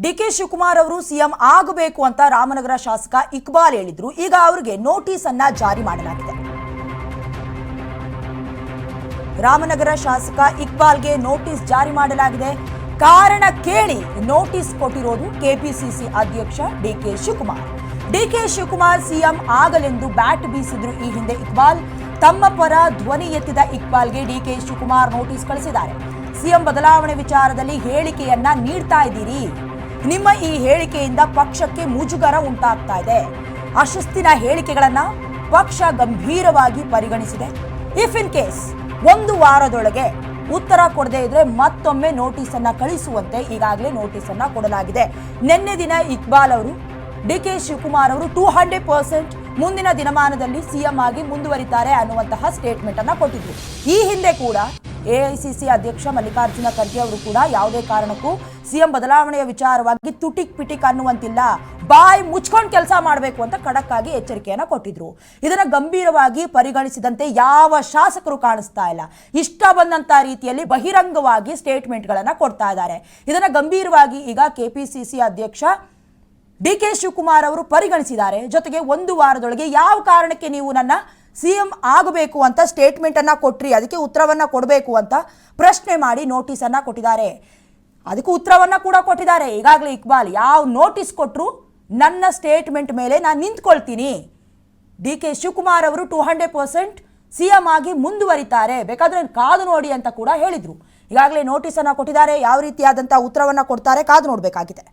DK Shivakumar ಅವರು CM ಆಗಬೇಕು ಅಂತ ರಾಮನಗರ ಶಾಸಕ ಇಕ್ಬಾಲ್ ಹೇಳಿದ್ರು. ಈಗ ಅವರಿಗೆ ನೋಟಿಸ್ ಅನ್ನ ಜಾರಿ ಮಾಡಲಾಗಿದೆ. ರಾಮನಗರ ಶಾಸಕ ಇಕ್ಬಾಲ್ಗೆ ನೋಟಿಸ್ ಜಾರಿ ಮಾಡಲಾಗಿದೆ. ಕಾರಣ ಕೇಳಿ ನೋಟಿಸ್ ಕೊಟ್ಟಿರೋದು ಕೆಪಿಸಿಸಿ ಅಧ್ಯಕ್ಷ DK Shivakumar. DK Shivakumar CM ಆಗಲೆಂದು ಬ್ಯಾಟ್ ಬೀಸಿದ್ರು ಈ ಹಿಂದೆ ಇಕ್ಬಾಲ್. ತಮ್ಮ ಪರ ಧ್ವನಿ ಎತ್ತಿದ ಇಕ್ಬಾಲ್ಗೆ ಡಿಕೆ ಶಿವಕುಮಾರ್ ನೋಟಿಸ್ ಕಳಿಸಿದ್ದಾರೆ. ಸಿಎಂ ಬದಲಾವಣೆ ವಿಚಾರದಲ್ಲಿ ಹೇಳಿಕೆಯನ್ನ ನೀಡ್ತಾ ಇದ್ದೀರಿ. ನಿಮ್ಮ ಈ ಹೇಳಿಕೆಯಿಂದ ಪಕ್ಷಕ್ಕೆ ಮುಜುಗರ ಉಂಟಾಗ್ತಾ ಇದೆ. ಅಶಿಸ್ತಿನ ಹೇಳಿಕೆಗಳನ್ನ ಪಕ್ಷ ಗಂಭೀರವಾಗಿ ಪರಿಗಣಿಸಿದೆ. ಇಫ್ ಇನ್ ಕೇಸ್ ಒಂದು ವಾರದೊಳಗೆ ಉತ್ತರ ಕೊಡದೇ ಇದ್ರೆ ಮತ್ತೊಮ್ಮೆ ನೋಟಿಸ್ ಅನ್ನ ಕಳಿಸುವಂತೆ ಈಗಾಗಲೇ ನೋಟಿಸ್ ಅನ್ನ ಕೊಡಲಾಗಿದೆ. ನಿನ್ನೆ ದಿನ ಇಕ್ಬಾಲ್ ಅವರು ಡಿಕೆ ಶಿವಕುಮಾರ್ ಅವರು 200% ಮುಂದಿನ ದಿನಮಾನದಲ್ಲಿ ಸಿಎಂ ಆಗಿ ಮುಂದುವರಿತಾರೆ ಅನ್ನುವಂತಹ ಸ್ಟೇಟ್ಮೆಂಟ್ ಅನ್ನ ಕೊಟ್ಟಿದ್ರು. ಈ ಹಿಂದೆ ಕೂಡ ಎಐಸಿಸಿ ಅಧ್ಯಕ್ಷ ಮಲ್ಲಿಕಾರ್ಜುನ ಖರ್ಗೆ ಅವರು ಕೂಡ ಯಾವುದೇ ಕಾರಣಕ್ಕೂ ಸಿಎಂ ಬದಲಾವಣೆಯ ವಿಚಾರವಾಗಿ ತುಟಿಕ್ ಪಿಟಿಕ್ ಅನ್ನುವಂತಿಲ್ಲ, ಬಾಯ್ ಮುಚ್ಕೊಂಡು ಕೆಲಸ ಮಾಡಬೇಕು ಅಂತ ಖಡಕ್ ಆಗಿ ಎಚ್ಚರಿಕೆಯನ್ನ ಕೊಟ್ಟಿದ್ರು. ಇದನ್ನ ಗಂಭೀರವಾಗಿ ಪರಿಗಣಿಸಿದಂತೆ ಯಾವ ಶಾಸಕರು ಕಾಣಿಸ್ತಾ ಇಲ್ಲ. ಇಷ್ಟ ಬಂದಂತ ರೀತಿಯಲ್ಲಿ ಬಹಿರಂಗವಾಗಿ ಸ್ಟೇಟ್ಮೆಂಟ್ ಗಳನ್ನ ಕೊಡ್ತಾ ಇದ್ದಾರೆ. ಇದನ್ನ ಗಂಭೀರವಾಗಿ ಈಗ ಕೆಪಿಸಿಸಿ ಅಧ್ಯಕ್ಷ ಡಿಕೆ ಶಿವಕುಮಾರ್ ಅವರು ಪರಿಗಣಿಸಿದ್ದಾರೆ. ಜೊತೆಗೆ ಒಂದು ವಾರದೊಳಗೆ ಯಾವ ಕಾರಣಕ್ಕೆ ನೀವು ನನ್ನ ಸಿಎಂ ಆಗಬೇಕು ಅಂತ ಸ್ಟೇಟ್ಮೆಂಟ್ ಅನ್ನ ಕೊಟ್ರಿ, ಅದಕ್ಕೆ ಉತ್ತರವನ್ನ ಕೊಡಬೇಕು ಅಂತ ಪ್ರಶ್ನೆ ಮಾಡಿ ನೋಟಿಸ್ ಅನ್ನ ಕೊಟ್ಟಿದ್ದಾರೆ. ಅದಕ್ಕೆ ಉತ್ತರವನ್ನ ಕೂಡ ಕೊಟ್ಟಿದ್ದಾರೆ. ಈಗಾಗಲೇ ಇಕ್ಬಾಲ್ ಯಾವ ನೋಟಿಸ್ ಕೊಟ್ಟರು ನನ್ನ ಸ್ಟೇಟ್ಮೆಂಟ್ ಮೇಲೆ ನಾನು ನಿಂತ್ಕೊಳ್ತೀನಿ. ಡಿಕೆ ಶಿವಕುಮಾರ್ ಅವರು 200% ಸಿಎಂ ಆಗಿ ಮುಂದುವರಿತಾರೆ, ಬೇಕಾದ್ರೆ ಕಾದು ನೋಡಿ ಅಂತ ಕೂಡ ಹೇಳಿದ್ರು. ಈಗಾಗಲೇ ನೋಟಿಸ್ ಅನ್ನ ಕೊಟ್ಟಿದ್ದಾರೆ. ಯಾವ ರೀತಿಯಾದಂತಹ ಉತ್ತರವನ್ನ ಕೊಡ್ತಾರೆ ಕಾದು ನೋಡಬೇಕಾಗಿದೆ.